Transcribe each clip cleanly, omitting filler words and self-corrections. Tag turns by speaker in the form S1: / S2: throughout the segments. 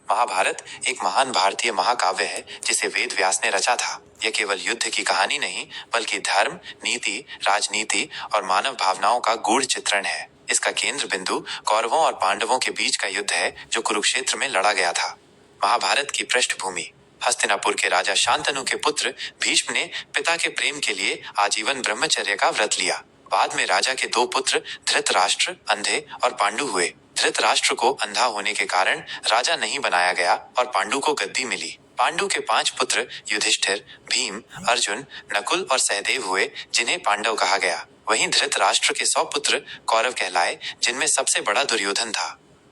S1: महाभारत एक महान भारतीय महाकाव्य है जिसे वेद व्यास ने रचा था। यह केवल युद्ध की कहानी नहीं बल्कि धर्म, नीति, राजनीति और मानव भावनाओं का गूढ़ चित्रण है। इसका केंद्र बिंदु कौरवों और पांडवों के बीच का युद्ध है जो कुरुक्षेत्र में लड़ा गया था। महाभारत की पृष्ठभूमि। हस्तिनापुर के राजा शांतनु के पुत्र भीष्म ने पिता के प्रेम के लिए आजीवन ब्रह्मचर्य का व्रत लिया। बाद में राजा के दो पुत्र धृतराष्ट्र अंधे और पांडु हुए। धृतराष्ट्र को अंधा होने के कारण राजा नहीं बनाया गया और पांडु को गद्दी मिली। पांडु के 5 पुत्र युधिष्ठिर, भीम, अर्जुन, नकुल और सहदेव हुए जिन्हें पांडव कहा गया। वहीं धृतराष्ट्र के 100 पुत्र कौरव कहलाए जिनमें सबसे बड़ा दुर्योधन था।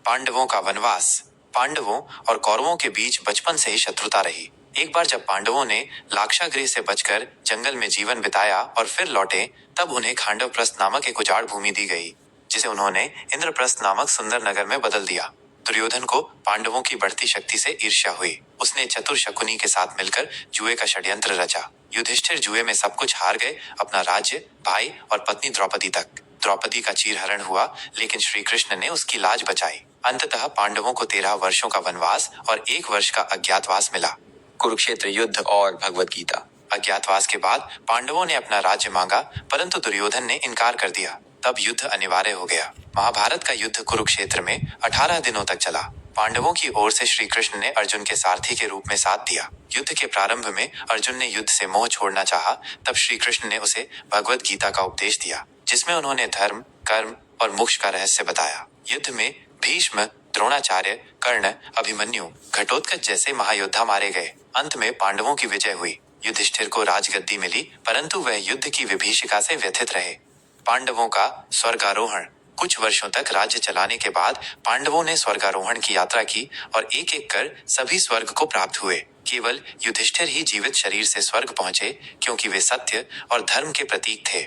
S1: पांडवों का वनवास। पांडवों और कौरवों के बीच बचपन से ही शत्रुता रही। एक बार जब पांडवों ने लाक्षागृह से बचकर जंगल में जीवन बिताया और फिर लौटे, तब उन्हें खांडवप्रस्थ नामक एक उजाड़ भूमि दी गई जिसे उन्होंने इंद्रप्रस्थ नामक सुंदर नगर में बदल दिया। दुर्योधन को पांडवों की बढ़ती शक्ति से ईर्ष्या हुई। उसने चतुर शकुनी के साथ मिलकर जुए का षड्यंत्र रचा। युधिष्ठिर जुए में सब कुछ हार गए, अपना राज्य, भाई और पत्नी द्रौपदी तक। द्रौपदी का चीरहरण हुआ, लेकिन श्री कृष्ण ने उसकी लाज बचाई। अंततः पांडवों को 13 वर्षों का वनवास और 1 वर्ष का अज्ञातवास मिला।
S2: कुरुक्षेत्र युद्ध और भगवत गीता।
S1: अज्ञातवास के बाद पांडवों ने अपना राज्य मांगा, परंतु दुर्योधन ने इनकार कर दिया। तब युद्ध अनिवार्य हो गया। महाभारत का युद्ध कुरुक्षेत्र में 18 दिनों तक चला। पांडवों की ओर से श्री कृष्ण ने अर्जुन के सारथी के रूप में साथ दिया। युद्ध के प्रारंभ में अर्जुन ने युद्ध से मोह छोड़ना चाहा, तब श्री कृष्ण ने उसे भगवत गीता का उपदेश दिया, जिसमें उन्होंने धर्म, कर्म और मोक्ष का रहस्य बताया। युद्ध में भीष्म, द्रोणाचार्य, कर्ण, अभिमन्यु, घटोत्कच जैसे महायोद्धा मारे गए। अंत में पांडवों की विजय हुई। युधिष्ठिर को राजगद्दी मिली, परंतु वह युद्ध की विभीषिका से व्यथित रहे। पांडवों का स्वर्गारोहण। कुछ वर्षों तक राज्य चलाने के बाद पांडवों ने स्वर्गारोहण की यात्रा की और एक एक कर सभी स्वर्ग को प्राप्त हुए। केवल युधिष्ठिर ही जीवित शरीर से स्वर्ग पहुंचे, क्योंकि वे सत्य और धर्म के प्रतीक थे।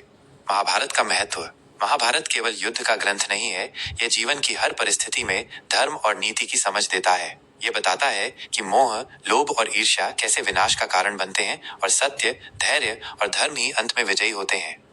S1: महाभारत का महत्व। महाभारत केवल युद्ध का ग्रंथ नहीं है, यह जीवन की हर परिस्थिति में धर्म और नीति की समझ देता है। ये बताता है कि मोह, लोभ और ईर्ष्या कैसे विनाश का कारण बनते हैं और सत्य, धैर्य और धर्म ही अंत में विजयी होते हैं।